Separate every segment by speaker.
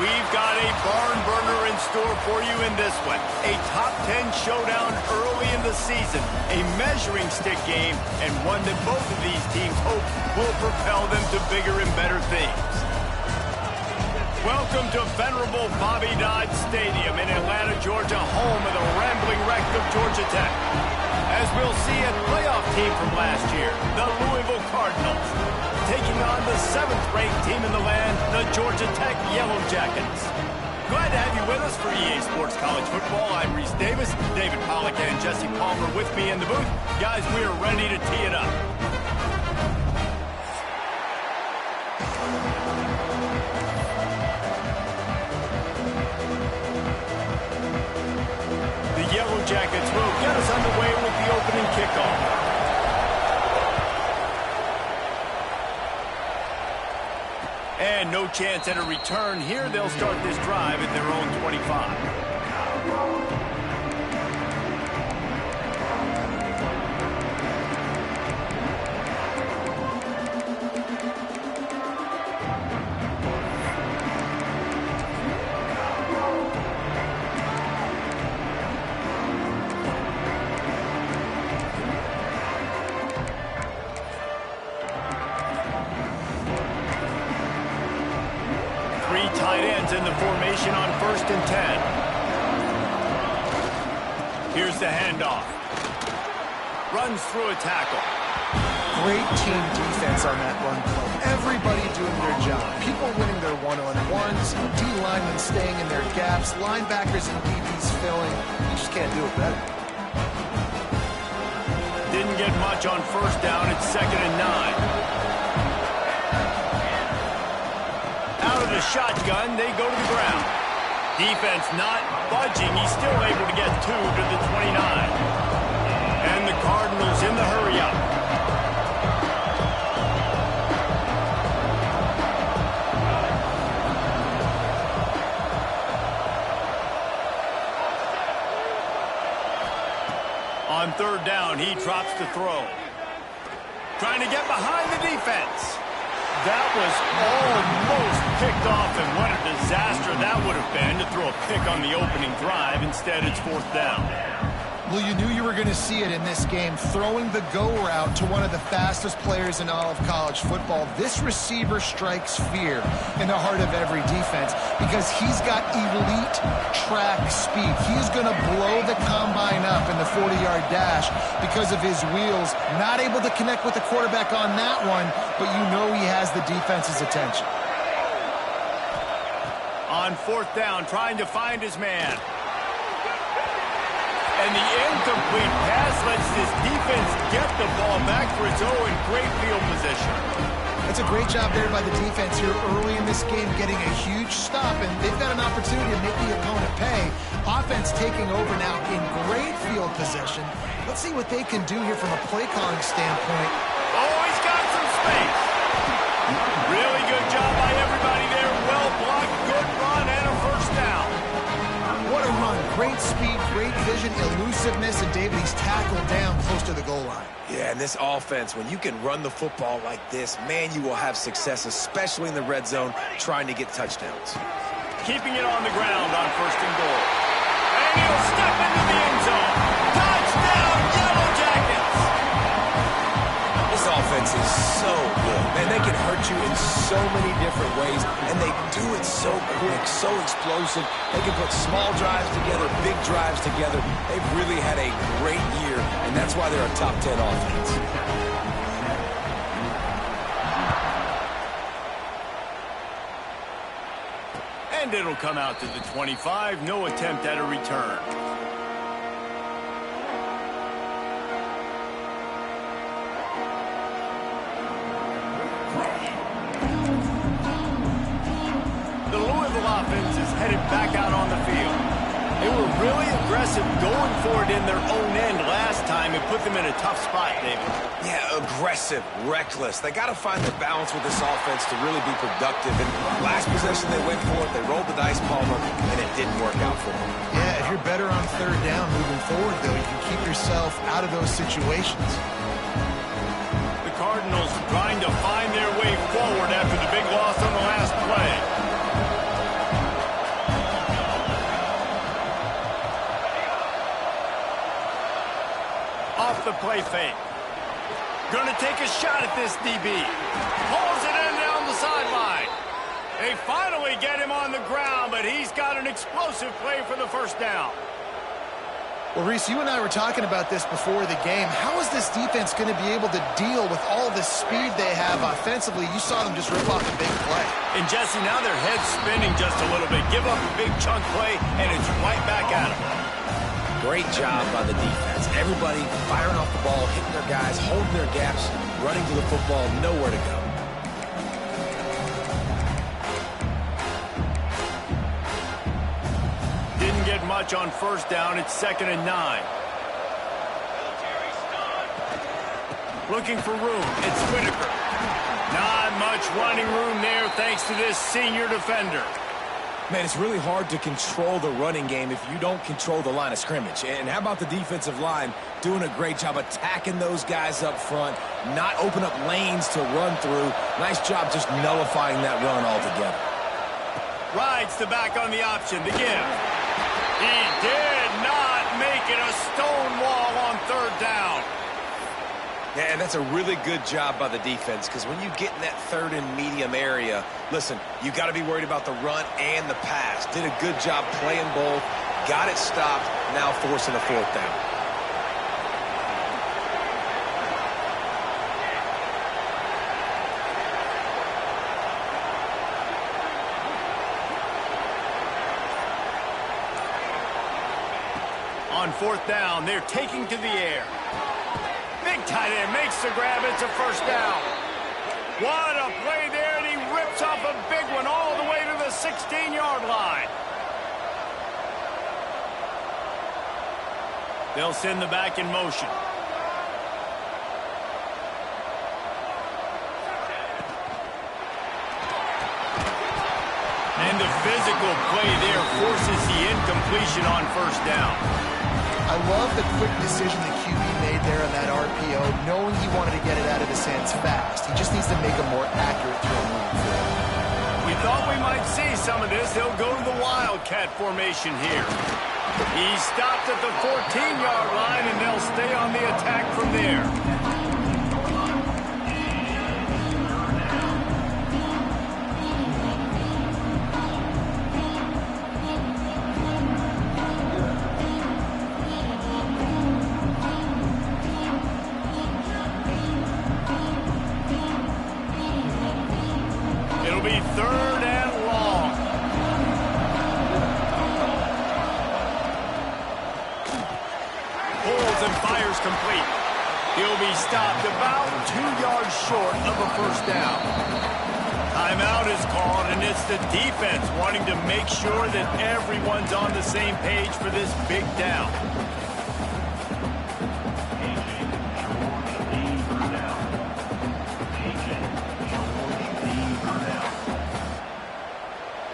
Speaker 1: We've got a barn burner in store for you in this one. A top 10 showdown early in the season, a measuring stick game, and one that both of these teams hope will propel them to bigger and better things. Welcome to venerable Bobby Dodd Stadium in Atlanta, Georgia, home of the rambling wreck of Georgia Tech. As we'll see a playoff team from last year, the Louisville Cardinals, taking on the 7th-ranked team in the land, the Georgia Tech Yellow Jackets. Glad to have you with us for EA Sports College Football. I'm Reese Davis, David Pollack and Jesse Palmer with me in the booth. Guys, we are ready to tee it up. The Yellow Jackets will get us underway with the opening kickoff. And no chance at a return here. They'll start this drive at their own 25. Tight ends in the formation on 1st and 10. Here's the handoff. Runs through a tackle.
Speaker 2: Great team defense on that run play. Everybody doing their job. People winning their one-on-ones, D-linemen staying in their gaps, linebackers and DBs filling. You just can't do it better.
Speaker 1: Didn't get much on 1st down. It's 2nd and 9. The shotgun, they go to the ground. Defense not budging. He's still able to get 2 to the 29. And the Cardinals in the hurry up. On 3rd down, he drops to throw. Trying to get behind the defense. That was almost picked off, and what a disaster that would have been to throw a pick on the opening drive. Instead, it's 4th down.
Speaker 2: Well, you knew you were going to see it in this game, throwing the go route to one of the fastest players in all of college football. This receiver strikes fear in the heart of every defense because he's got elite track speed. He's going to blow the combine up in the 40-yard dash because of his wheels. Not able to connect with the quarterback on that one, but you know he has the defense's attention.
Speaker 1: On 4th down, trying to find his man. And the incomplete pass lets this defense get the ball back for its own great field position.
Speaker 2: That's a great job there by the defense here early in this game, getting a huge stop, and they've got an opportunity to make the opponent pay. Offense taking over now in great field position. Let's see what they can do here from a play calling standpoint.
Speaker 1: Oh, he's got some space. Really good job by everybody there. Well blocked, good run, and a 1st down.
Speaker 2: What a run. Great speed, great vision, elusiveness, and David, he's tackled down close to the goal line.
Speaker 3: Yeah, and this offense, when you can run the football like this, man, you will have success, especially in the red zone, trying to get touchdowns.
Speaker 1: Keeping it on the ground on 1st and goal. And he'll step into the end zone. Touchdown, Yellow Jackets!
Speaker 3: This offense is so good. Man, they can hurt you in so many different ways, and they do it so quick, so explosive. They can put small drives together, big drives together. They've really had a great year, and that's why they're a top 10 offense.
Speaker 1: And it'll come out to the 25. No attempt at a return. The Louisville offense is headed back out on the field. They were really aggressive going for it in their own end last time. It put them in a tough spot, David.
Speaker 3: Yeah, aggressive, reckless. They got to find the balance with this offense to really be productive. And last possession they went for it. They rolled the dice, Palmer, and it didn't work out for them.
Speaker 2: Yeah, if you're better on 3rd down moving forward, though, you can keep yourself out of those situations.
Speaker 1: The Cardinals trying to find their way forward after the big loss on the last play. breakaway fake. Gonna take a shot at this DB. Pulls it in down the sideline. They finally get him on the ground, but he's got an explosive play for the first down.
Speaker 2: Well, Reese, you and I were talking about this before the game. How is this defense going to be able to deal with all the speed they have offensively? You saw them just rip off a big play.
Speaker 1: And, Jesse, now their head's spinning just a little bit. Give up a big chunk play, and it's right back at them.
Speaker 3: Great job by the defense. Everybody firing off the ball, hitting their guys, holding their gaps, running to the football, nowhere to go.
Speaker 1: Didn't get much on first down. It's 2nd and 9. Looking for room. It's Whitaker. Not much running room there thanks to this senior defender.
Speaker 3: Man, it's really hard to control the running game if you don't control the line of scrimmage. And how about the defensive line doing a great job attacking those guys up front, not open up lanes to run through. Nice job just nullifying that run altogether.
Speaker 1: Rides the back on the option to give. He did not make it a stone wall on 3rd down.
Speaker 3: Yeah, and that's a really good job by the defense, because when you get in that 3rd and medium area, listen, you got to be worried about the run and the pass. Did a good job playing both, got it stopped, now forcing a 4th down.
Speaker 1: On 4th down, they're taking to the air. Big tight end makes the grab. It's a 1st down. What a play there, and he rips off a big one all the way to the 16-yard line. They'll send the back in motion. And the physical play there forces the incompletion on 1st down.
Speaker 2: I love the quick decision the QB made there on that RPO, knowing he wanted to get it out of his hands fast. He just needs to make a more accurate throw moving forward.
Speaker 1: We thought we might see some of this. He'll go to the Wildcat formation here. He stopped at the 14-yard line, and they'll stay on the attack from there. It'll be 3rd and long. Pulls and fires complete. He'll be stopped about 2 yards short of a 1st down. Timeout is called, and it's the defense wanting to make sure that everyone's on the same page for this big down.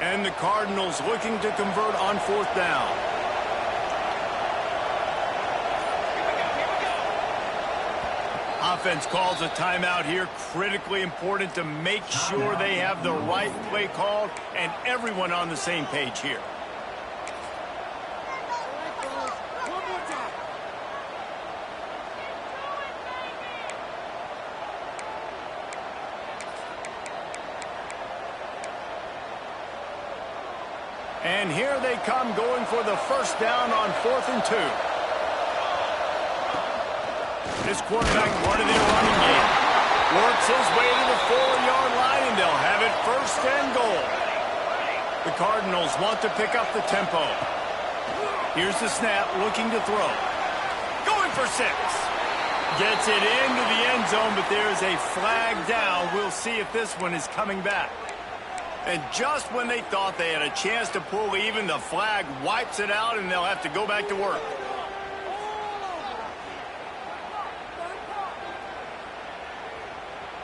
Speaker 1: And the Cardinals looking to convert on 4th down. Offense calls a timeout here. Critically important to make sure they have the right play called and everyone on the same page here. And here they come, going for the 1st down on 4th and 2. This quarterback running their running game. Works his way to the 4-yard line, and they'll have it 1st and goal. The Cardinals want to pick up the tempo. Here's the snap, looking to throw. Going for 6. Gets it into the end zone, but there's a flag down. We'll see if this one is coming back. And just when they thought they had a chance to pull even, the flag wipes it out, and they'll have to go back to work.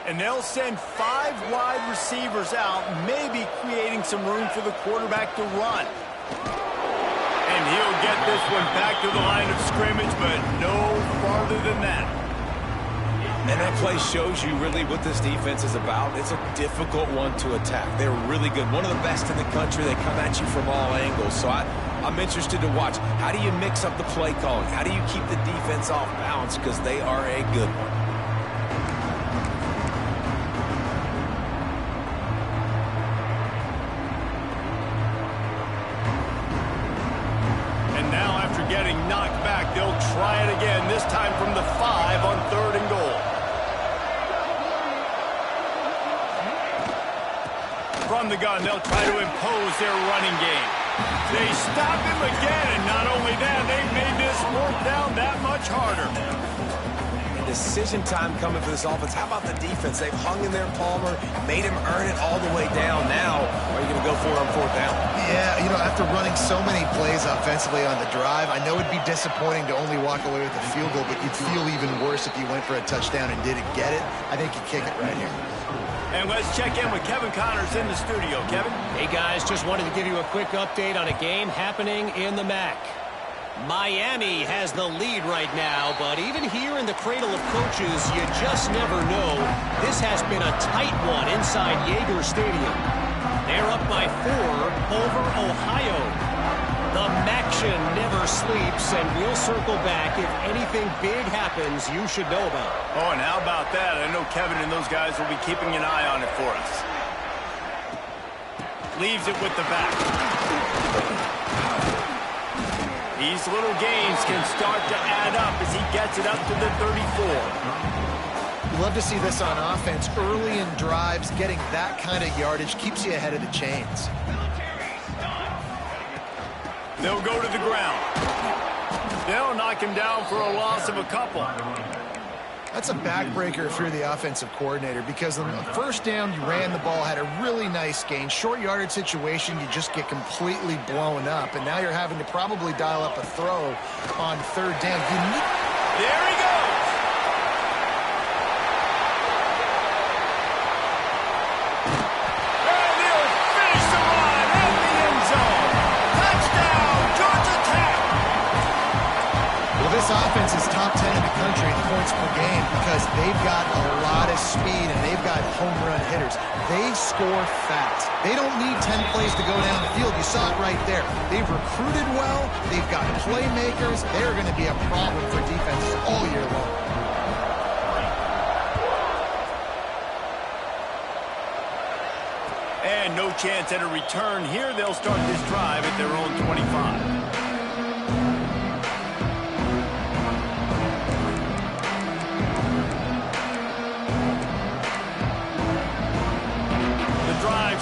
Speaker 1: And they'll send 5 wide receivers out, maybe creating some room for the quarterback to run. And he'll get this one back to the line of scrimmage, but no farther than that.
Speaker 3: And that play shows you really what this defense is about. It's a difficult one to attack. They're really good. One of the best in the country. They come at you from all angles. So I I'm interested to watch. How do you mix up the play calling? How do you keep the defense off balance? Because they are a good one.
Speaker 1: And now after getting knocked back, they'll try it again, this time from the 5 on 3rd and goal. From the gun, they'll try to impose their running game. They stop him again, and not only that, they've made this 4th down that much harder.
Speaker 3: And decision time coming for this offense. How about the defense? They've hung in there, Palmer, made him earn it all the way down. Now, are you going to go for it on 4th down?
Speaker 2: Yeah, you know, after running so many plays offensively on the drive, I know it'd be disappointing to only walk away with a field goal, but you'd feel even worse if you went for a touchdown and didn't get it. I think you kick it right here.
Speaker 1: And let's check in with Kevin Connors in the studio. Kevin?
Speaker 4: Hey, guys, just wanted to give you a quick update on a game happening in the MAC. Miami has the lead right now, but even here in the cradle of coaches, you just never know. This has been a tight one inside Yager Stadium. They're up by 4 over Ohio. The MACtion never sleeps, and we'll circle back if anything big happens you should know about.
Speaker 1: Oh, and how about that? I know Kevin and those guys will be keeping an eye on it for us. Leaves it with the back. These little gains can start to add up as he gets it up to the 34.
Speaker 2: You love to see this on offense. Early in drives, getting that kind of yardage keeps you ahead of the chains.
Speaker 1: They'll go to the ground. They'll knock him down for a loss of a couple.
Speaker 2: That's a backbreaker if you're the offensive coordinator, because on the 1st down, you ran the ball, had a really nice gain. Short yardage situation, you just get completely blown up, and now you're having to probably dial up a throw on 3rd down.
Speaker 1: There he goes.
Speaker 2: This offense is top 10 in the country in points per game because they've got a lot of speed and they've got home run hitters. They score fast. They don't need 10 plays to go down the field. You saw it right there. They've recruited well. They've got playmakers. They're going to be a problem for defenses all year long.
Speaker 1: And no chance at a return here. They'll start this drive at their own 25.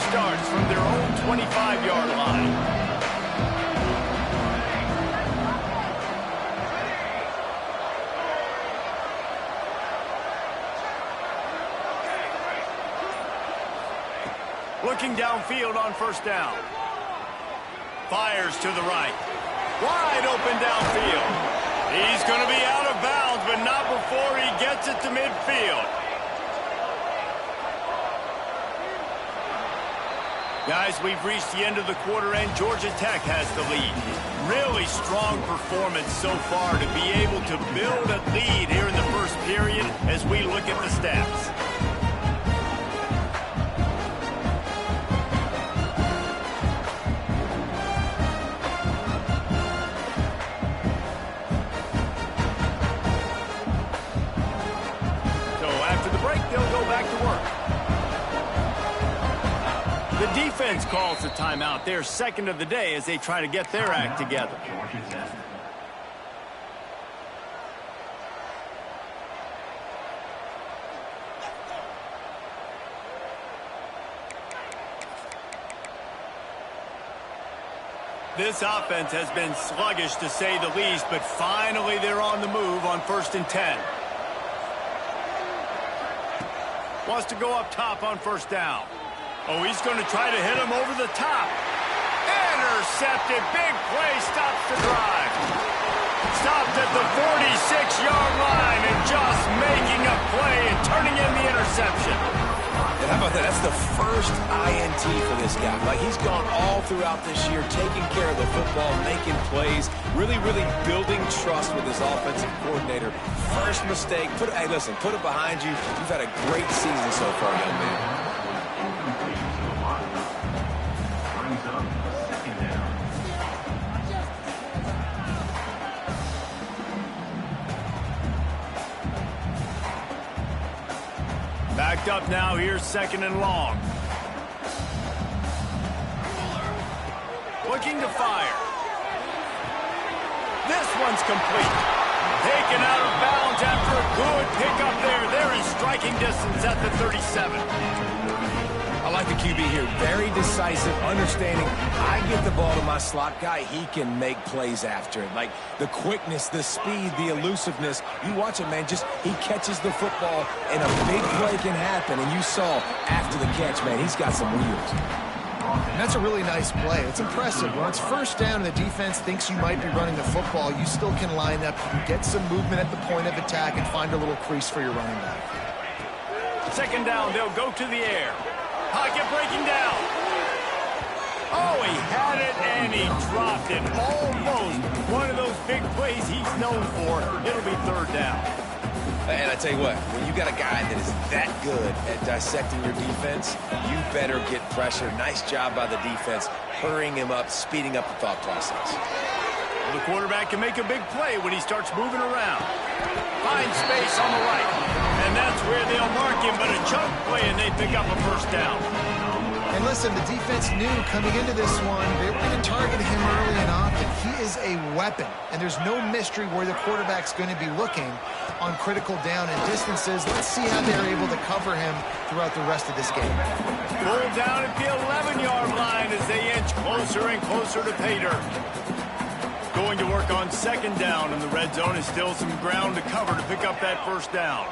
Speaker 1: Starts from their own 25-yard line. Looking downfield on 1st down. Fires to the right. Wide open downfield. He's going to be out of bounds, but not before he gets it to midfield. Guys, we've reached the end of the quarter, and Georgia Tech has the lead. Really strong performance so far to be able to build a lead here in the 1st period as we look at the stats. So after the break, they'll go back to work. The defense calls the timeout. Their 2nd of the day as they try to get their act together. This offense has been sluggish to say the least, but finally they're on the move on 1st and 10. Wants to go up top on 1st down. Oh, he's going to try to hit him over the top. Intercepted. Big play. Stops the drive. Stopped at the 46-yard line and just making a play and turning in the interception.
Speaker 3: And how about that? That's the first INT for this guy. Like, he's gone all throughout this year, taking care of the football, making plays, really, really building trust with his offensive coordinator. First mistake. Hey, listen, put it behind you. You've had a great season so far, young man.
Speaker 1: picked up now. Here's 2nd and long. Looking to fire. This one's complete. Taken out of bounds after a good pickup there. They're in striking distance at the 37.
Speaker 3: I like the QB here. Very decisive, understanding. I get the ball to my slot guy, he can make plays after it. Like the quickness, the speed, the elusiveness. You watch it, man. Just he catches the football, and a big play can happen. And you saw after the catch, man, he's got some wheels.
Speaker 2: And that's a really nice play. It's impressive. When it's 1st down and the defense thinks you might be running the football, you still can line up. You can get some movement at the point of attack and find a little crease for your running back.
Speaker 1: 2nd down, they'll go to the air. Pocket breaking down. Oh, he had it and he dropped it. Almost one of those big plays he's known for. It'll be 3rd down.
Speaker 3: And I tell you what, when you got a guy that is that good at dissecting your defense, you better get pressure. Nice job by the defense, hurrying him up, speeding up the thought process.
Speaker 1: Well, the quarterback can make a big play when he starts moving around. Finds space on the right. And that's where they'll mark him, but a chunk play and they pick up a 1st down.
Speaker 2: And listen, the defense knew coming into this one, they were going to target him early and often. He is a weapon, and there's no mystery where the quarterback's going to be looking on critical down and distances. Let's see how they're able to cover him throughout the rest of this game.
Speaker 1: Pull down at the 11-yard line as they inch closer and closer to pay dirt. Going to work on 2nd down, and the red zone is still some ground to cover to pick up that 1st down.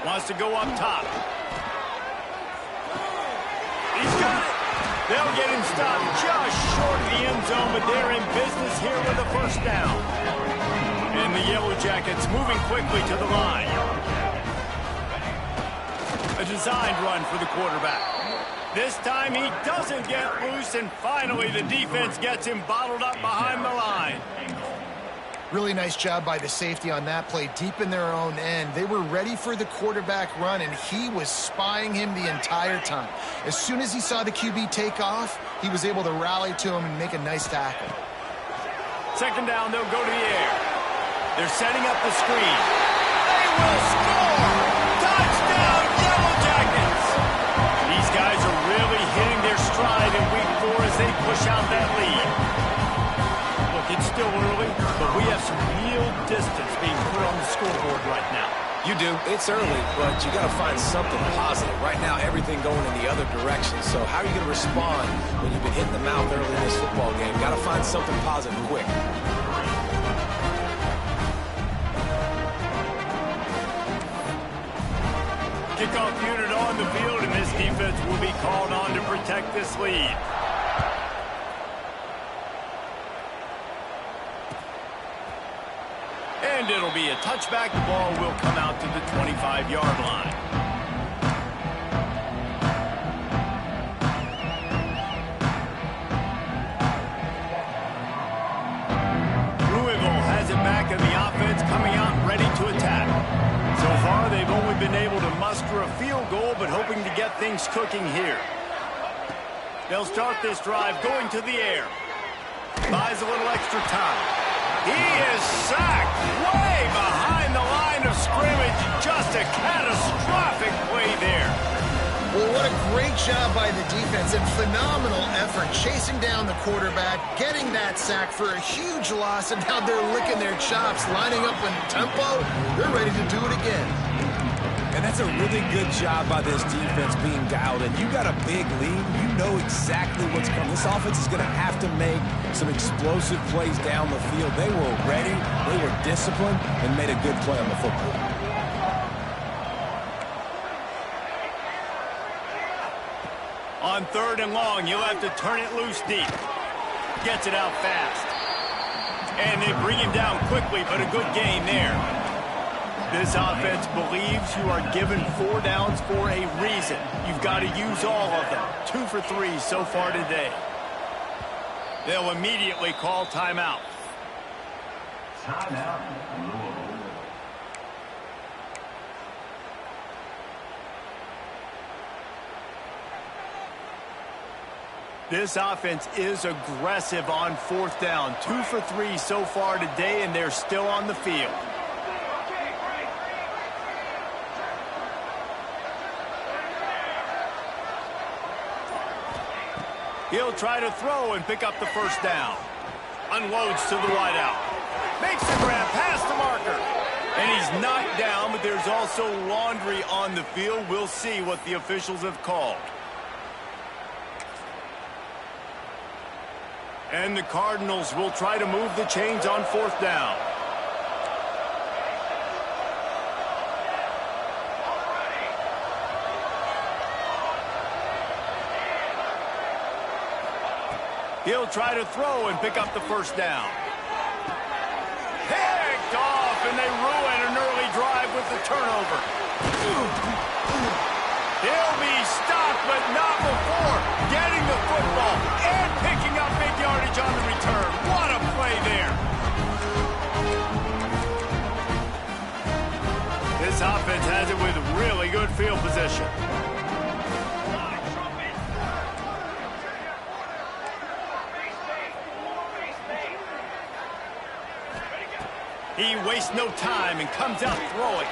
Speaker 1: Wants to go up top. He's got it. They'll get him stopped just short of the end zone, but they're in business here with a 1st down. And the Yellow Jackets moving quickly to the line. A designed run for the quarterback. This time he doesn't get loose, and finally the defense gets him bottled up behind the line.
Speaker 2: Really nice job by the safety on that play, deep in their own end. They were ready for the quarterback run, and he was spying him the entire time. As soon as he saw the QB take off, he was able to rally to him and make a nice tackle.
Speaker 1: 2nd down, they'll go to the air. They're setting up the screen. They will score! Touchdown, Yellow Jackets! These guys are really hitting their stride in week 4 as they push out that lead. Look, it's still early, but we have some real distance being put on the scoreboard right now.
Speaker 3: You do. It's early, but you got to find something positive. Right now, everything going in the other direction. So how are you going to respond when you've been hitting the mouth early in this football game? Got to find something positive quick.
Speaker 1: Kickoff unit on the field, and this defense will be called on to protect this lead. And it'll be a touchback. The ball will come out to the 25-yard line. Louisville has it back in the offense, coming out ready to attack. So far, they've only been able to muster a field goal, but hoping to get things cooking here. They'll start this drive going to the air. Buys a little extra time. He is sacked way behind the line of scrimmage. Just a catastrophic play there.
Speaker 2: Well, what a great job by the defense and phenomenal effort chasing down the quarterback, getting that sack for a huge loss, and now they're licking their chops, lining up in tempo. They're ready to do it again.
Speaker 3: And that's a really good job by this defense being dialed in. You got a big lead. You know exactly what's coming. This offense is going to have to make some explosive plays down the field. They were ready, they were disciplined, and made a good play on the football.
Speaker 1: On 3rd and long, you'll have to turn it loose deep. Gets it out fast. And they bring him down quickly, but a good gain there. This offense believes you are given 4 downs for a reason. You've got to use all of them. 2 for 3 so far today. They'll immediately call timeout.
Speaker 5: Timeout.
Speaker 1: This offense is aggressive on 4th down. 2 for 3 so far today, and they're still on the field. He'll try to throw and pick up the first down. Unloads to the wideout. Makes the grab past the marker. And he's knocked down, but there's also laundry on the field. We'll see what the officials have called. And the Cardinals will try to move the chains on fourth down. He'll try to throw and pick up the first down. Picked off, and they ruin an early drive with the turnover. He'll be stopped, but not before getting the football and picking up big yardage on the return. What a play there. This offense has it with really good field position. He wastes no time and comes out throwing.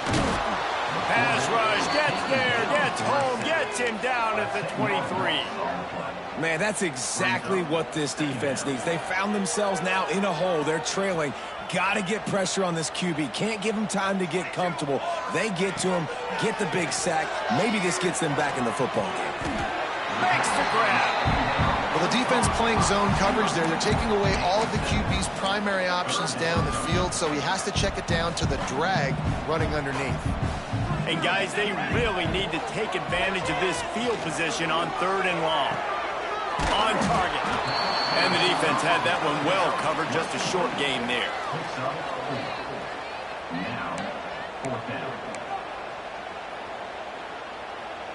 Speaker 1: Pass rush, gets there, gets home, gets him down at the 23.
Speaker 3: Man, that's exactly what this defense needs. They found themselves now in a hole. They're trailing. Got to get pressure on this QB. Can't give him time to get comfortable. They get to him, get the big sack. Maybe this gets them back in the football game.
Speaker 1: Makes the grab.
Speaker 2: Well, the defense playing zone coverage there. They're taking away all of the QB's primary options down the field, so he has to check it down to the drag running underneath.
Speaker 1: And, guys, they really need to take advantage of this field position on third and long. On target. And the defense had that one well covered. Just a short gain there.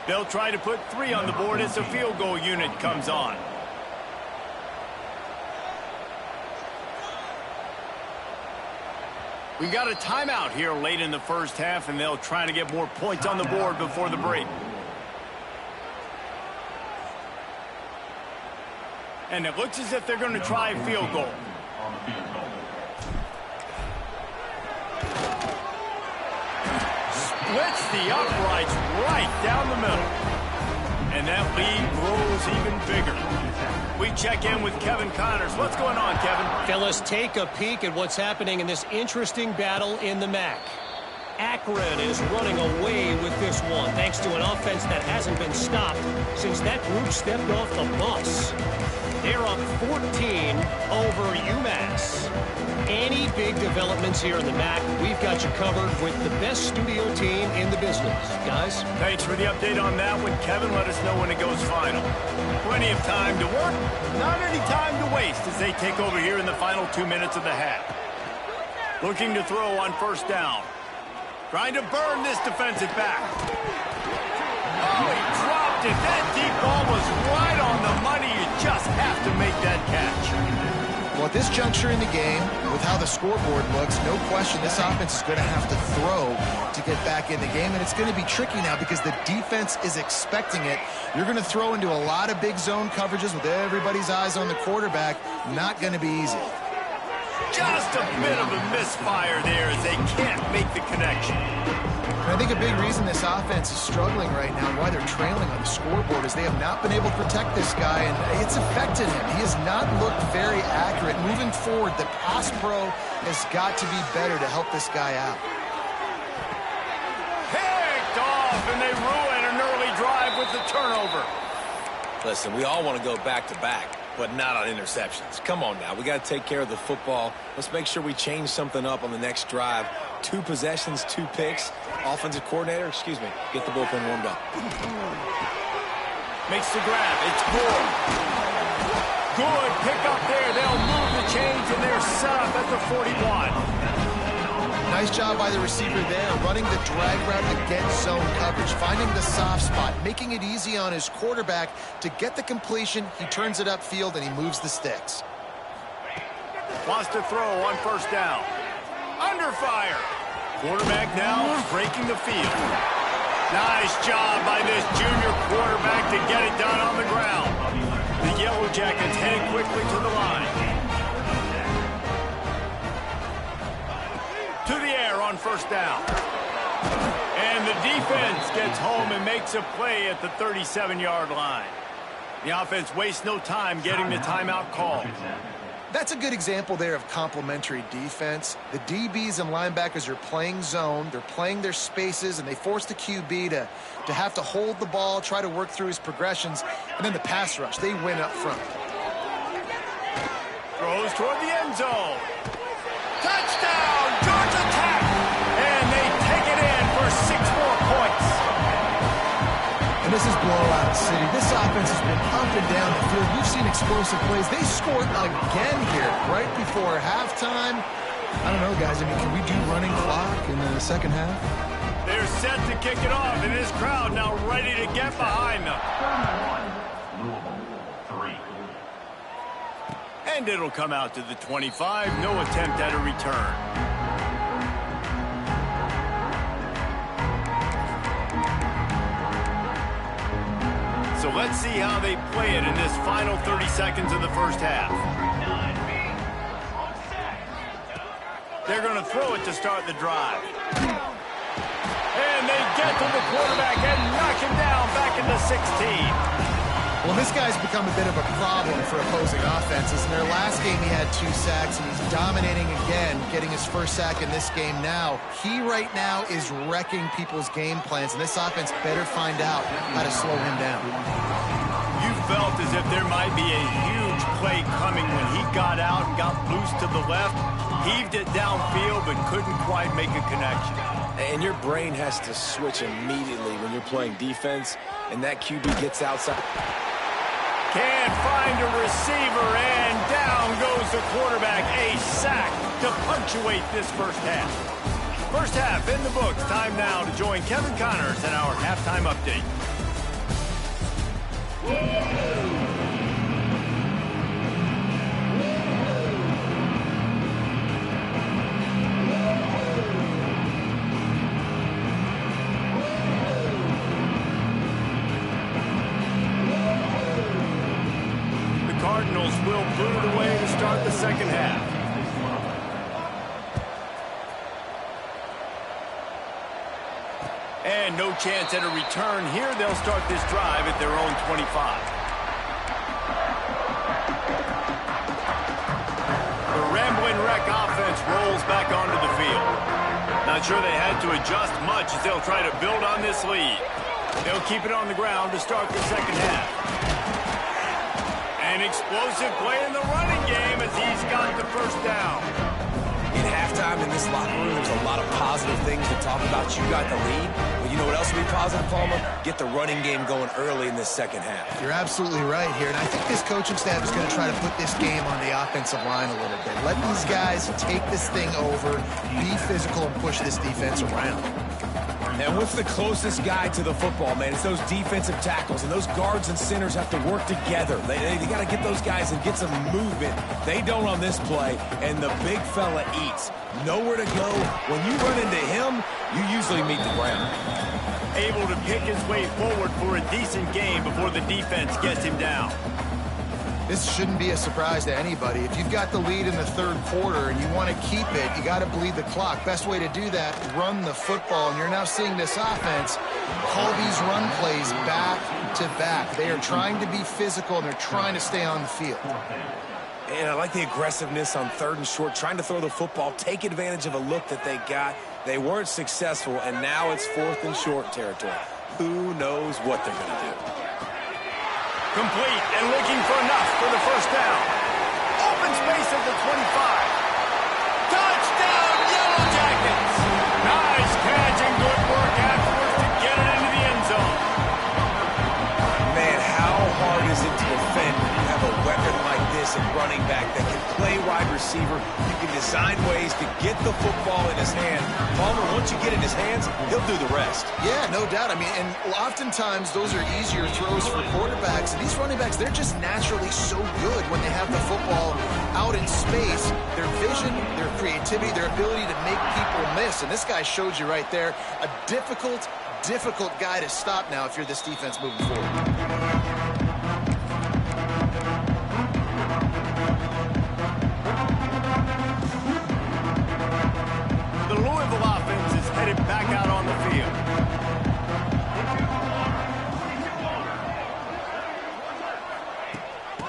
Speaker 1: They'll try to put 3 on the board as the field goal unit comes on. We got a timeout here late in the first half, and they'll try to get more points on the board before the break. And it looks as if they're going to try a field goal. Splits the uprights right down the middle. And that lead grows even bigger. We check in with Kevin Connors. What's going on, Kevin?
Speaker 4: Fellas, take a peek at what's happening in this interesting battle in the MAC. Akron is running away with this one, thanks to an offense that hasn't been stopped since that group stepped off the bus. They're up 14 over UMass. Any big developments here in the MAC, we've got you covered with the best studio team in the business. Guys?
Speaker 1: Thanks for the update on that one, Kevin. Let us know when it goes final. Plenty of time to work, not any time to waste as they take over here in the final 2 minutes of the half. Looking to throw on first down. Trying to burn this defensive back. Oh, he dropped it. That deep ball was right on the money. You just have to make that catch.
Speaker 2: Well, at this juncture in the game, with how the scoreboard looks, no question this offense is going to have to throw to get back in the game, and it's going to be tricky now because the defense is expecting it. You're going to throw into a lot of big zone coverages with everybody's eyes on the quarterback. Not going to be easy.
Speaker 1: Just a bit of a misfire there as they can't make the connection.
Speaker 2: And I think a big reason this offense is struggling right now, why they're trailing on the scoreboard, is they have not been able to protect this guy, and it's affected him. He has not looked very accurate. Moving forward, the pass pro has got to be better to help this guy out.
Speaker 1: Picked off, and they ruin an early drive with the turnover.
Speaker 3: Listen, we all want to go back-to-back, but not on interceptions. Come on now. We got to take care of the football. Let's make sure we change something up on the next drive. 2 possessions, 2 picks. Offensive coordinator, get the bullpen warmed up.
Speaker 1: Makes the grab. It's good. Good pick up there. They'll move the chains, and they're set up at the 41.
Speaker 2: Nice job by the receiver there, running the drag route against zone coverage, finding the soft spot, making it easy on his quarterback to get the completion. He turns it upfield, and he moves the sticks.
Speaker 1: Wants to throw on first down. Under fire. Quarterback now breaking the field. Nice job by this junior quarterback to get it done on the ground. The Yellow Jackets heading quickly to the line. To the air on first down. And the defense gets home and makes a play at the 37-yard line. The offense wastes no time getting the timeout called.
Speaker 2: That's a good example there of complementary defense. The DBs and linebackers are playing zone, they're playing their spaces, and they force the QB to have to hold the ball, try to work through his progressions, and then the pass rush, they win up front.
Speaker 1: Throws toward the end zone. Touchdown, Georgia Tech! And they take it in for 6 more points.
Speaker 2: And this is blowout city. This offense has been up and down the field. We've seen explosive plays. They scored again here right before halftime. I don't know, guys. I mean, can we do running clock in the second half?
Speaker 1: They're set to kick it off, and this crowd now ready to get behind them. And it'll come out to the 25. No attempt at a return. So let's see how they play it in this final 30 seconds of the first half. They're going to throw it to start the drive. And they get to the quarterback and knock him down back into 16.
Speaker 2: Well, this guy's become a bit of a problem for opposing offenses. In their last game, he had 2 sacks, and he's dominating again, getting his first sack in this game now. He right now is wrecking people's game plans, and this offense better find out how to slow him down.
Speaker 1: You felt as if there might be a huge play coming when he got out and got loose to the left, heaved it downfield, but couldn't quite make a connection.
Speaker 3: And your brain has to switch immediately when you're playing defense, and that QB gets outside.
Speaker 1: Can't find a receiver, and down goes the quarterback. A sack to punctuate this first half. First half in the books. Time now to join Kevin Connors in our halftime update. Cardinals will boot it away to start the second half. And no chance at a return here. They'll start this drive at their own 25. The Rambling Wreck offense rolls back onto the field. Not sure they had to adjust much as they'll try to build on this lead. They'll keep it on the ground to start the second half. An explosive play in the running game as he's got the first down.
Speaker 3: In halftime in this locker room, there's a lot of positive things to talk about. You got the lead. But you know what else would be positive, Palmer? Get the running game going early in this second half.
Speaker 2: You're absolutely right here. And I think this coaching staff is going to try to put this game on the offensive line a little bit. Let these guys take this thing over, be physical, and push this defense around.
Speaker 3: And what's the closest guy to the football, man? It's those defensive tackles, and those guards and centers have to work together. They got to get those guys and get some movement. They don't on this play, and the big fella eats. Nowhere to go. When you run into him, you usually meet the ground.
Speaker 1: Able to pick his way forward for a decent game before the defense gets him down.
Speaker 2: This shouldn't be a surprise to anybody. If you've got the lead in the third quarter and you want to keep it, you got to bleed the clock. Best way to do that, run the football. And you're now seeing this offense call these run plays back to back. They are trying to be physical, and they're trying to stay on the field.
Speaker 3: And I like the aggressiveness on 3rd and short, trying to throw the football, take advantage of a look that they got. They weren't successful, and now it's 4th and short territory. Who knows what they're going to do?
Speaker 1: Complete and looking for enough for the first down. Open space at the 25. Touchdown, Yellow Jackets! Nice catch and good work afterwards to get it into the end zone.
Speaker 3: Man, how hard is it to defend when you have a weapon like this at running back that can play wide receiver? You can design ways to get the football in his hand. Palmer, once you get it in his hands, he'll do the rest.
Speaker 2: Yeah, no doubt. I mean, and oftentimes those are easier throws for quarterbacks. And these running backs, they're just naturally so good when they have the football out in space. Their vision, their creativity, their ability to make people miss. And this guy showed you right there, a difficult guy to stop now if you're this defense moving forward.
Speaker 1: The Louisville offense is headed back out on the field.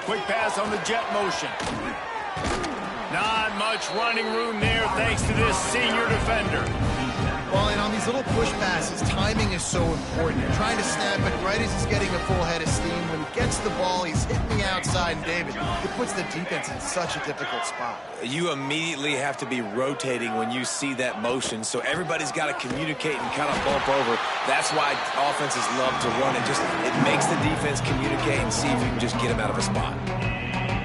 Speaker 1: Quick pass on the jet motion. Not much running room there thanks to this senior defender.
Speaker 2: Well, and on these little push passes, timing is so important. You're trying to snap it right as he's getting a full head of steam. When he gets the ball, he's hitting the outside, and David, it puts the defense in such a difficult spot.
Speaker 3: You immediately have to be rotating when you see that motion, so everybody's got to communicate and kind of bump over. That's why offenses love to run it. It makes the defense communicate and see if you can just get him out of a spot.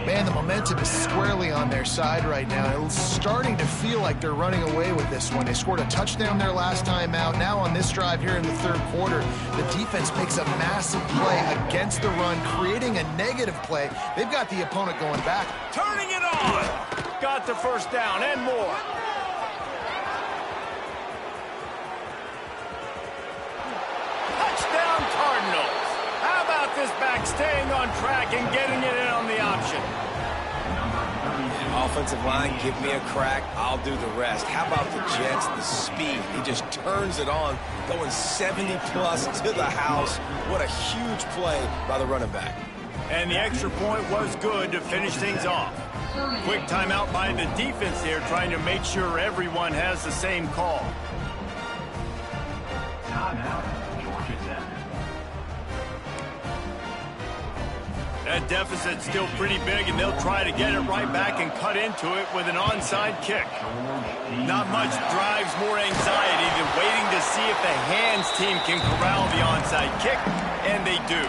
Speaker 2: Man, the momentum is squarely on their side right now. It's starting to feel like they're running away with this one. They scored a touchdown their last time out. Now on this drive here in the third quarter, the defense makes a massive play against the run, creating a negative play. They've got the opponent going back.
Speaker 1: Turning it on. Got the first down and more. Touchdown Cardinals. How about this back staying on track and getting it in on the option?
Speaker 3: Offensive line, give me a crack, I'll do the rest. How about the Jets, the speed? He just turns it on, going 70-plus to the house. What a huge play by the running back.
Speaker 1: And the extra point was good to finish things off. Quick timeout by the defense here, trying to make sure everyone has the same call. That deficit's still pretty big, and they'll try to get it right back and cut into it with an onside kick. Not much drives more anxiety than waiting to see if the hands team can corral the onside kick, and they do.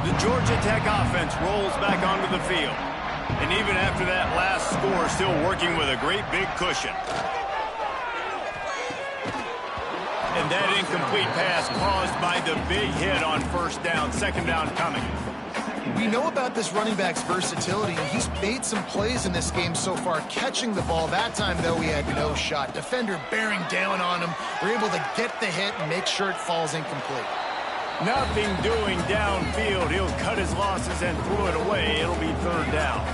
Speaker 1: The Georgia Tech offense rolls back onto the field. And even after that last score, still working with a great big cushion. And that incomplete pass caused by the big hit on first down, second down coming.
Speaker 2: We know about this running back's versatility, and he's made some plays in this game so far, catching the ball. That time, though, he had no shot. Defender bearing down on him. We're able to get the hit and make sure it falls incomplete.
Speaker 1: Nothing doing downfield. He'll cut his losses and throw it away. It'll be third down.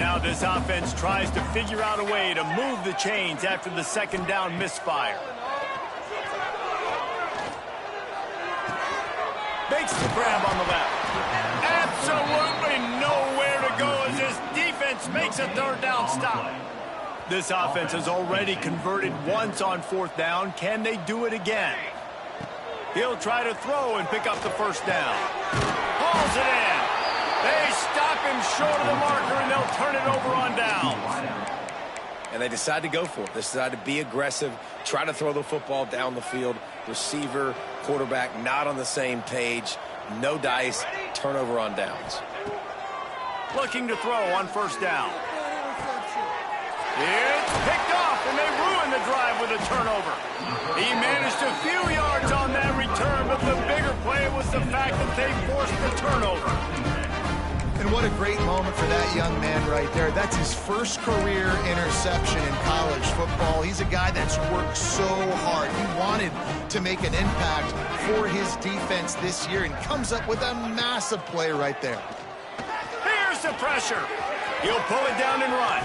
Speaker 1: Now this offense tries to figure out a way to move the chains after the second down misfire. Makes the grab on the left. Absolutely nowhere to go as this defense makes a third down stop. This offense has already converted once on fourth down. Can they do it again? He'll try to throw and pick up the first down. Hauls it in. They stop him short of the marker, and they'll turn it over on downs.
Speaker 3: And they decide to go for it. They decide to be aggressive, try to throw the football down the field. Receiver, quarterback, not on the same page. No dice, turnover on downs.
Speaker 1: Looking to throw on first down. It's picked off, and they ruin the drive with a turnover. He managed a few yards on that return, but the bigger play was the fact that they forced the turnover.
Speaker 2: And what a great moment for that young man right there. That's his first career interception in college football. He's a guy that's worked so hard. He wanted to make an impact for his defense this year and comes up with a massive play right there.
Speaker 1: Here's the pressure. He'll pull it down and run.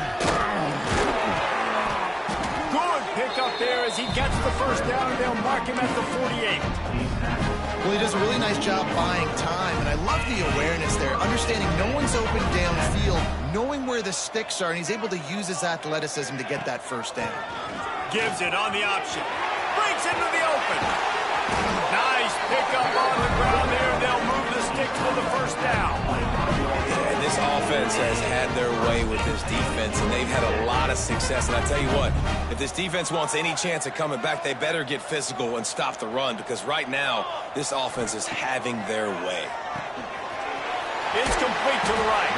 Speaker 1: Good pick up there as he gets the first down, and they'll mark him at the 48.
Speaker 2: Well, he does a really nice job buying time, and I love the awareness there, understanding no one's open downfield, knowing where the sticks are, and he's able to use his athleticism to get that first down.
Speaker 1: Gives it on the option. Breaks into the open. Nice pickup on the ground there. They'll move the sticks for the first down.
Speaker 3: And this offense has had their way with this defense, and they've had a lot of success. And I tell you what, if this defense wants any chance of coming back, they better get physical and stop the run, because right now, this offense is having their way.
Speaker 1: It's complete to the right.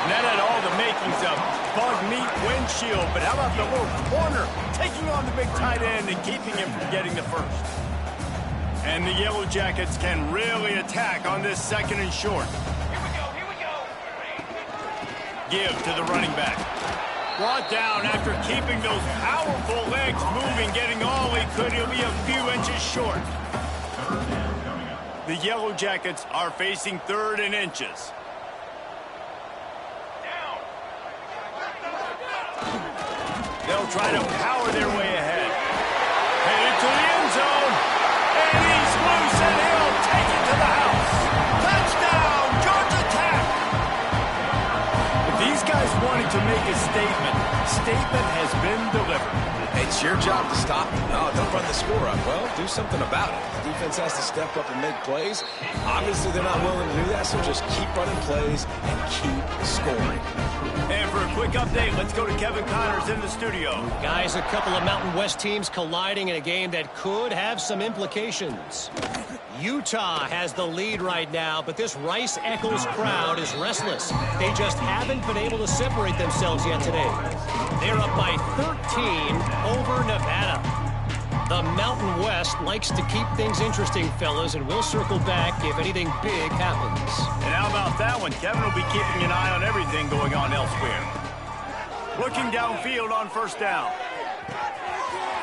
Speaker 1: And that had all the makings of bug meat windshield. But how about the little corner taking on the big tight end and keeping him from getting the first? And the Yellow Jackets can really attack on this second and short. Here we go. Give to the running back. Brought down after keeping those powerful legs moving, getting all he could. He'll be a few inches short. The Yellow Jackets are facing third and inches. They'll try to power their way ahead. to make a statement. Statement has been delivered.
Speaker 3: It's your job to stop them. No, don't run the score up. Well, do something about it. The defense has to step up and make plays. Obviously, they're not willing to do that, so just keep running plays and keep scoring.
Speaker 1: And for a quick update, let's go to Kevin Connors in the studio.
Speaker 4: Guys, a couple of Mountain West teams colliding in a game that could have some implications. Utah has the lead right now, but this Rice-Eccles crowd is restless. They just haven't been able to separate themselves yet today. They're up by 13 over Nevada. The Mountain West likes to keep things interesting, fellas, and we'll circle back if anything big happens.
Speaker 1: And how about that one? Kevin will be keeping an eye on everything going on elsewhere. Looking downfield on first down.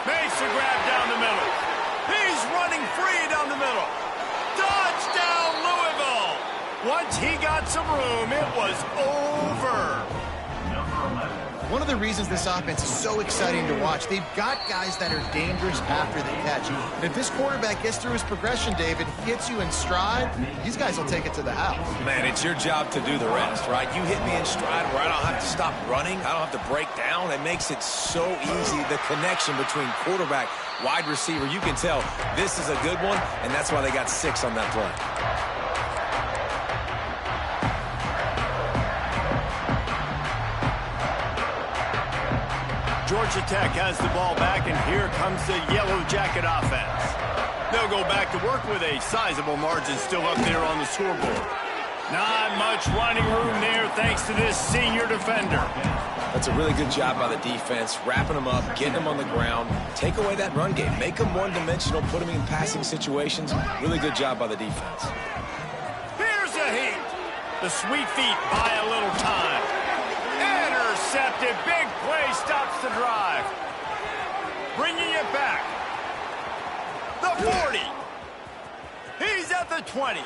Speaker 1: Makes a grab down the middle. He's running free down the middle. Touchdown, Louisville! Once he got some room, it was over.
Speaker 2: One of the reasons this offense is so exciting to watch, they've got guys that are dangerous after the catch. And if this quarterback gets through his progression, David, hits you in stride, these guys will take it to the house.
Speaker 3: Man, it's your job to do the rest, right? You hit me in stride where I don't have to stop running. I don't have to break down. It makes it so easy, the connection between quarterback, wide receiver. You can tell this is a good one, and that's why they got 6 on that play.
Speaker 1: Georgia Tech has the ball back, and here comes the Yellow Jacket offense. They'll go back to work with a sizable margin still up there on the scoreboard. Not much running room there thanks to this senior defender.
Speaker 3: That's a really good job by the defense, wrapping them up, getting them on the ground. Take away that run game. Make them one-dimensional, put them in passing situations. Really good job by the defense.
Speaker 1: Here's a heat. The sweet feet buy a little time. Intercepted. Big play stops the drive. Bringing it back. The 40. He's at the 20.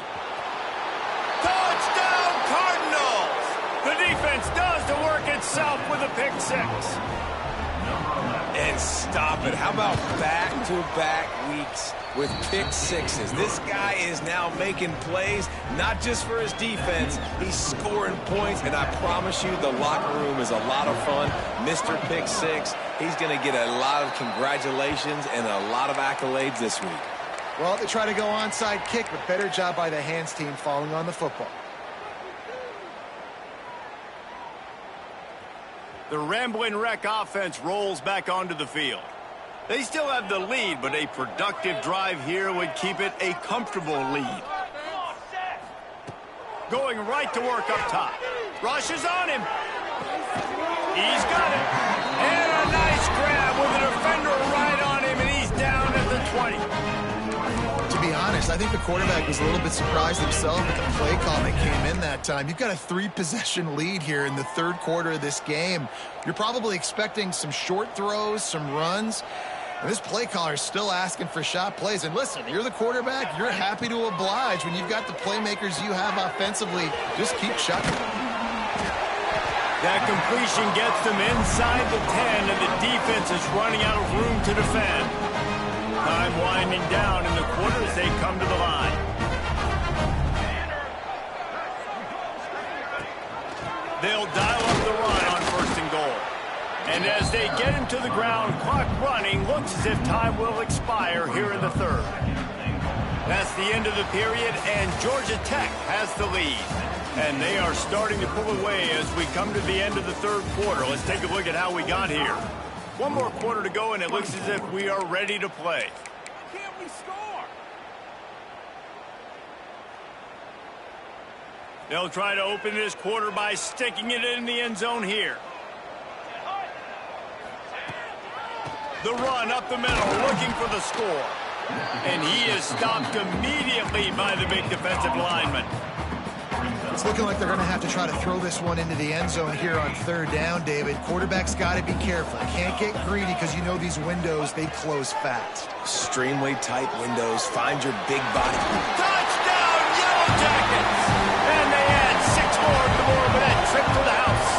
Speaker 1: Touchdown, Cardinals. The defense does the work itself with a pick 6.
Speaker 3: And stop it. How about back-to-back weeks with pick 6s? This guy is now making plays, not just for his defense. He's scoring points, and I promise you the locker room is a lot of fun. Mr. Pick 6, he's going to get a lot of congratulations and a lot of accolades this week.
Speaker 2: Well, they try to go onside kick, but better job by the hands team falling on the football.
Speaker 1: The Ramblin' Wreck offense rolls back onto the field. They still have the lead, but a productive drive here would keep it a comfortable lead. Going right to work up top. Rush is on him. He's got it. And a nice grab with a defender right on him, and he's down at the 20.
Speaker 2: To be honest, I think the quarterback was a little bit surprised himself at the play call that came in that time. You've got a 3-possession lead here in the third quarter of this game. You're probably expecting some short throws, some runs. And this play caller is still asking for shot plays. And listen, you're the quarterback. You're happy to oblige when you've got the playmakers you have offensively. Just keep chucking.
Speaker 1: That completion gets them inside the 10, and the defense is running out of room to defend. Time winding down in the quarter as they come to the line. They'll dial up the run on 1st and goal. And as they get him to the ground, clock running, looks as if time will expire here in the third. That's the end of the period, and Georgia Tech has the lead. And they are starting to pull away as we come to the end of the third quarter. Let's take a look at how we got here. One more quarter to go, and it looks as if we are ready to play. Can't we score? They'll try to open this quarter by sticking it in the end zone here. The run up the middle, looking for the score. And he is stopped immediately by the big defensive lineman.
Speaker 2: It's looking like they're going to have to try to throw this one into the end zone here on 3rd down, David. Quarterback's got to be careful. Can't get greedy because you know these windows, they close fast.
Speaker 3: Extremely tight windows. Find your big body.
Speaker 1: Touchdown, Yellow Jackets! And they add 6 more to more of that trip to the house.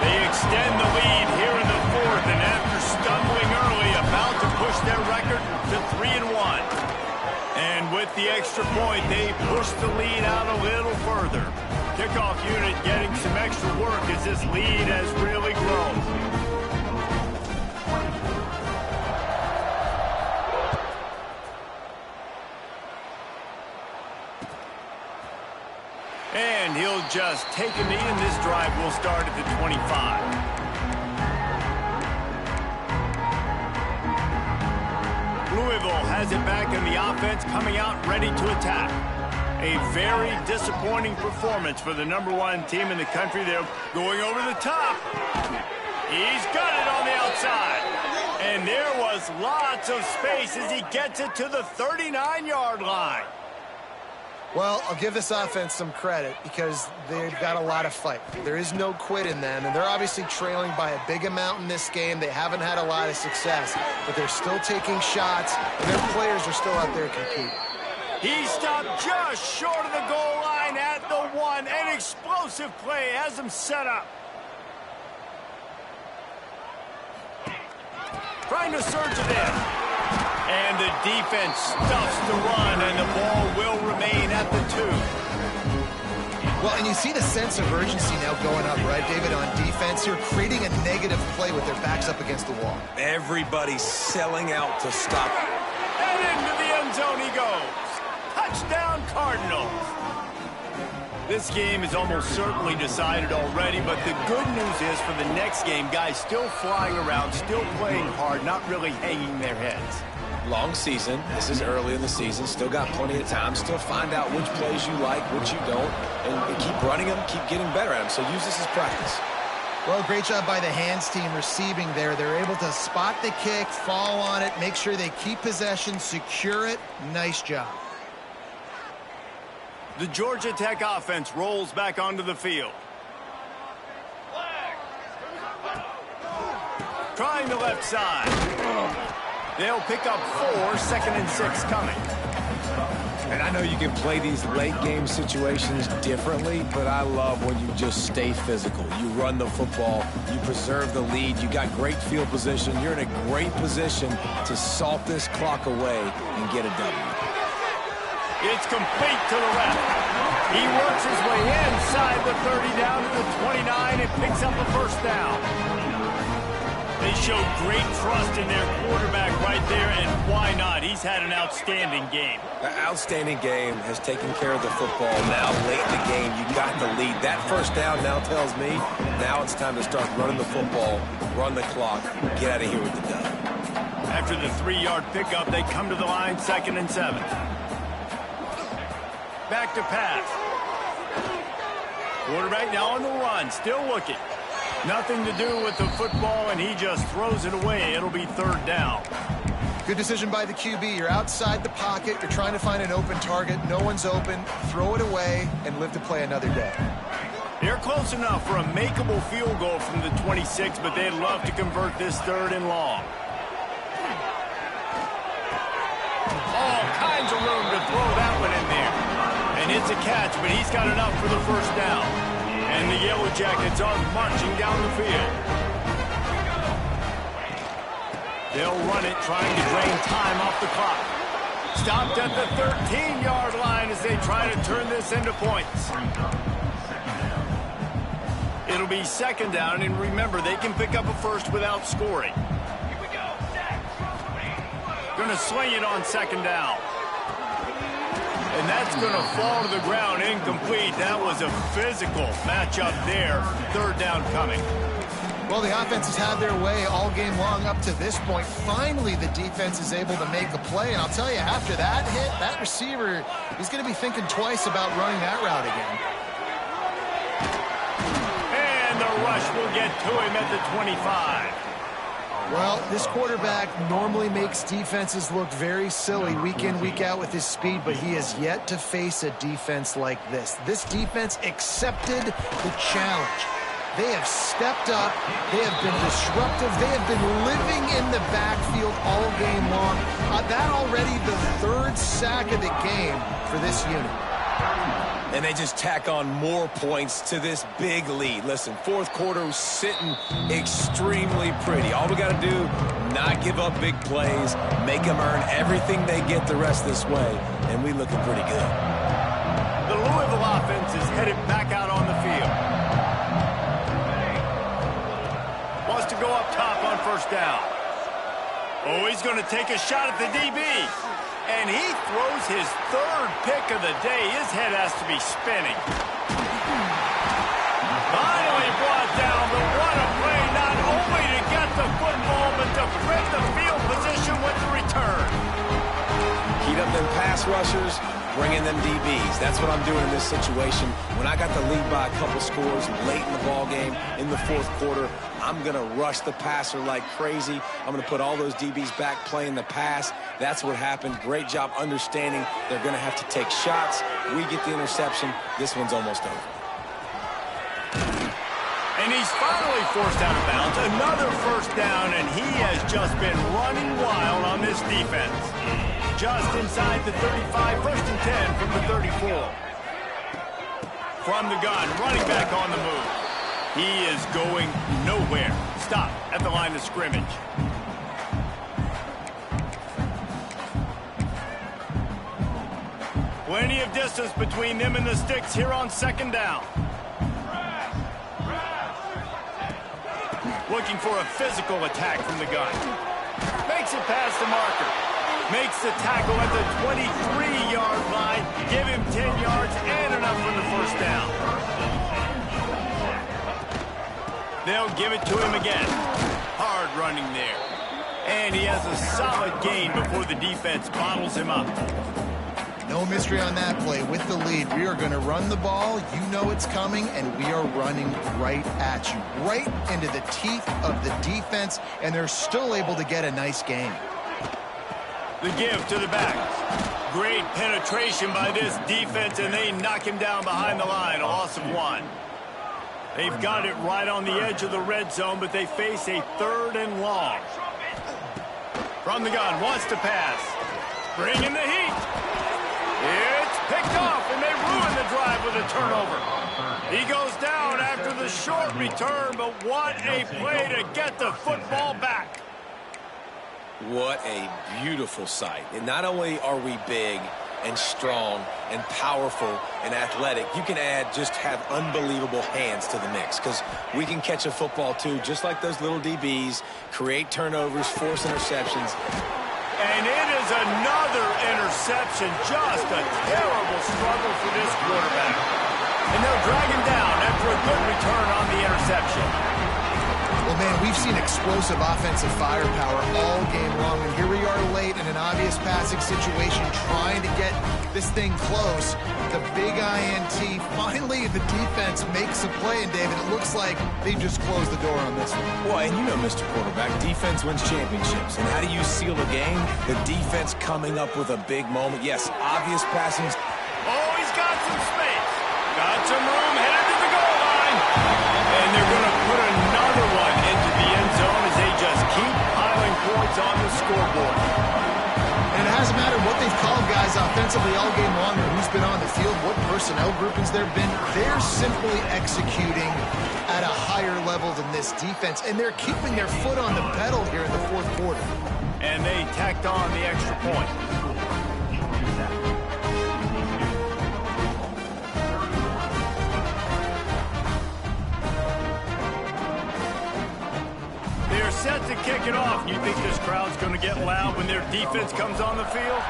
Speaker 1: They extend the lead here in the 4th, and after stumbling early, about to push their record to 3-1. And with the extra point, they push the lead out a little further. Kickoff unit getting some extra work as this lead has really grown. And he'll just take a knee, and this drive will start at the 25. Louisville has it back in the offense, coming out ready to attack. A very disappointing performance for the #1 team in the country. They're going over the top. He's got it on the outside. And there was lots of space as he gets it to the 39-yard line.
Speaker 2: Well, I'll give this offense some credit because they've got a lot of fight. There is no quit in them, and they're obviously trailing by a big amount in this game. They haven't had a lot of success, but they're still taking shots, and their players are still out there competing.
Speaker 1: He stopped just short of the goal line at the 1. An explosive play has him set up. Trying to surge it in. And the defense stuffs the run, and the ball will remain at the 2.
Speaker 2: Well, and you see the sense of urgency now going up, right, David, on defense here, creating a negative play with their backs up against the wall.
Speaker 3: Everybody's selling out to stop.
Speaker 1: And into the end zone he goes. Touchdown, Cardinals. This game is almost certainly decided already, but the good news is for the next game, guys still flying around, still playing hard, not really hanging their heads.
Speaker 3: Long season. This is early in the season. Still got plenty of time. Still find out which plays you like, which you don't, and keep running them, keep getting better at them. So use this as practice.
Speaker 2: Well, great job by the hands team receiving there. They're able to spot the kick, fall on it, make sure they keep possession, secure it. Nice job.
Speaker 1: The Georgia Tech offense rolls back onto the field. Trying the left side. They'll pick up 4, 2nd and 6 coming.
Speaker 3: And I know you can play these late game situations differently, but I love when you just stay physical. You run the football, you preserve the lead, you got great field position, you're in a great position to salt this clock away and get a W.
Speaker 1: It's complete to the left. He works his way inside the 30 down to the 29 and picks up a first down. They showed great trust in their quarterback right there, and why not? He's had an outstanding game.
Speaker 3: An outstanding game, has taken care of the football. Now, late in the game, you got the lead. That first down now tells me now it's time to start running the football, run the clock, get out of here with the dub.
Speaker 1: After the 3-yard pickup, they come to the line, 2nd and 7. Back to pass. Quarterback now on the run, still looking. Nothing to do with the football, and he just throws it away. It'll be 3rd down.
Speaker 2: Good decision by the QB. You're outside the pocket. You're trying to find an open target. No one's open. Throw it away and live to play another day.
Speaker 1: They're close enough for a makeable field goal from the 26, but they'd love to convert this 3rd and long. All kinds of room to throw that one in there. And it's a catch, but he's got enough for the first down. And the Yellow Jackets are marching down the field. They'll run it, trying to drain time off the clock. Stopped at the 13-yard line as they try to turn this into points. It'll be 2nd down, and remember, they can pick up a first without scoring. Going to sling it on 2nd down. And that's going to fall to the ground, incomplete. That was a physical matchup there. 3rd down coming.
Speaker 2: Well, the offense has had their way all game long up to this point. Finally, the defense is able to make a play. And I'll tell you, after that hit, that receiver, he's going to be thinking twice about running that route again.
Speaker 1: And the rush will get to him at the 25.
Speaker 2: Well, this quarterback normally makes defenses look very silly week in, week out with his speed, but he has yet to face a defense like this. This defense accepted the challenge. They have stepped up. They have been disruptive. They have been living in the backfield all game long. That already the 3rd sack of the game for this unit.
Speaker 3: And they just tack on more points to this big lead. Listen, 4th quarter was sitting extremely pretty. All we got to do, not give up big plays, make them earn everything they get the rest this way, and we looking pretty good.
Speaker 1: The Louisville offense is headed back out on first down. Oh, he's going to take a shot at the DB. And he throws his third pick of the day. His head has to be spinning. Finally brought down, but what a play, not only to get the football, but to break the field position with the return.
Speaker 3: Heat up them pass rushers, bring in them DBs. That's what I'm doing in this situation. When I got the lead by a couple scores late in the ball game, in the fourth quarter, I'm going to rush the passer like crazy. I'm going to put all those DBs back playing the pass. That's what happened. Great job understanding they're going to have to take shots. We get the interception. This one's almost over.
Speaker 1: And he's finally forced out of bounds. Another first down, and he has just been running wild on this defense. Just inside the 35, first and 10 from the 34. From the gun, running back on the move. He is going nowhere. Stop at the line of scrimmage. Plenty of distance between them and the sticks here on second down. Looking for a physical attack from the gun. Makes it past the marker. Makes the tackle at the 23-yard line. Give him 10 yards and enough for the first down. They'll give it to him again. Hard running there. And he has a solid gain before the defense bottles him up.
Speaker 2: No mystery on that play. With the lead, we are going to run the ball. You know it's coming, and we are running right at you. Right into the teeth of the defense, and they're still able to get a nice gain.
Speaker 1: The give to the back. Great penetration by this defense, and they knock him down behind the line. A loss of 1. They've got it right on the edge of the red zone, but they face a 3rd and long. From the gun, wants to pass. Bring in the heat. It's picked off, and they ruin the drive with a turnover. He goes down after the short return, but what a play to get the football back.
Speaker 3: What a beautiful sight. And not only are we big and strong and powerful and athletic, you can have unbelievable hands to the mix, because we can catch a football too, just like those little DBs, create turnovers, force interceptions.
Speaker 1: And it is another interception. Just a terrible struggle for this quarterback. And they'll drag him down after a good return on the interception.
Speaker 2: Well, man, we've seen explosive offensive firepower all game long, and here we are late in an obvious passing situation trying to get this thing close. The big INT, finally the defense makes a play, and David, it looks like they just closed the door on this one.
Speaker 3: Well, and you know, Mr. Quarterback, defense wins championships. And how do you seal a game? The defense coming up with a big moment. Yes, obvious passing.
Speaker 1: Oh, he's got some space. Got some room, headed to the goal line. And they're going to put another one into the end zone as they just keep piling points on the scoreboard.
Speaker 2: And it hasn't mattered what they've called guys offensively all game long, or who's been on the field, what personnel groupings there have been. They're simply executing at a higher level than this defense, and they're keeping their foot on the pedal here in the fourth quarter.
Speaker 1: And they tacked on the extra point. They're set to kick it off. You think this crowd's going to get loud when their defense comes on the field?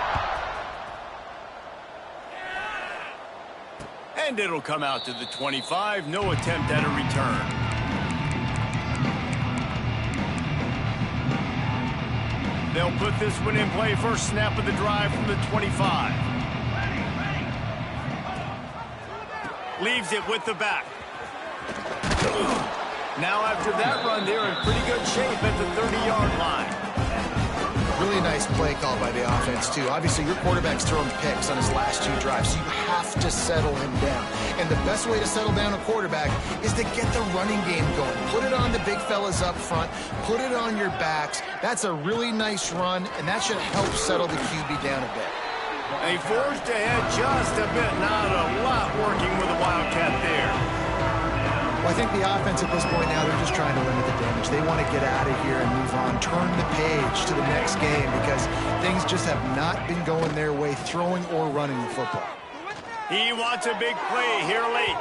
Speaker 1: And it'll come out to the 25. No attempt at a return. They'll put this one in play. First snap of the drive from the 25. Leaves it with the back. Now after that run, they're in pretty good shape at the 30-yard line.
Speaker 2: Really nice play call by the offense, too. Obviously, your quarterback's thrown picks on his last 2 drives, so you have to settle him down. And the best way to settle down a quarterback is to get the running game going. Put it on the big fellas up front. Put it on your backs. That's a really nice run, and that should help settle the QB down a bit.
Speaker 1: They forced ahead just a bit. Not a lot working with the Wildcat there.
Speaker 2: Well, I think the offense at this point now, they're just trying to limit the damage. They want to get out of here and move on, turn the page to the next game, because things just have not been going their way, throwing or running the football.
Speaker 1: He wants a big play here late.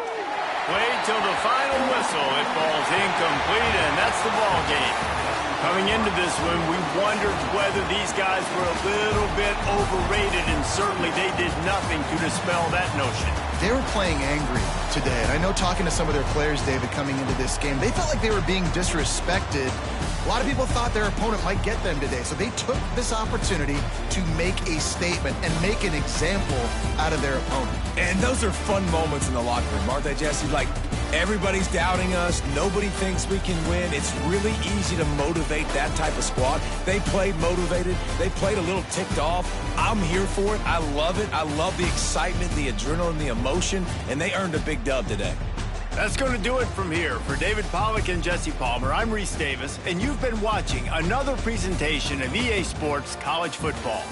Speaker 1: Play till the final whistle. It falls incomplete, and that's the ball game. Coming into this one, we wondered whether these guys were a little bit overrated, and certainly they did nothing to dispel that notion.
Speaker 2: They were playing angry today, and I know talking to some of their players, David, coming into this game, they felt like they were being disrespected. A lot of people thought their opponent might get them today, so they took this opportunity to make a statement and make an example out of their opponent.
Speaker 3: And those are fun moments in the locker room, aren't they, Jesse? Like, everybody's doubting us. Nobody thinks we can win. It's really easy to motivate that type of squad. They played motivated. They played a little ticked off. I'm here for it. I love it. I love the excitement, the adrenaline, the emotion, and they earned a big dub today.
Speaker 1: That's going to do it from here. For David Pollack and Jesse Palmer, I'm Reese Davis, and you've been watching another presentation of EA Sports College Football.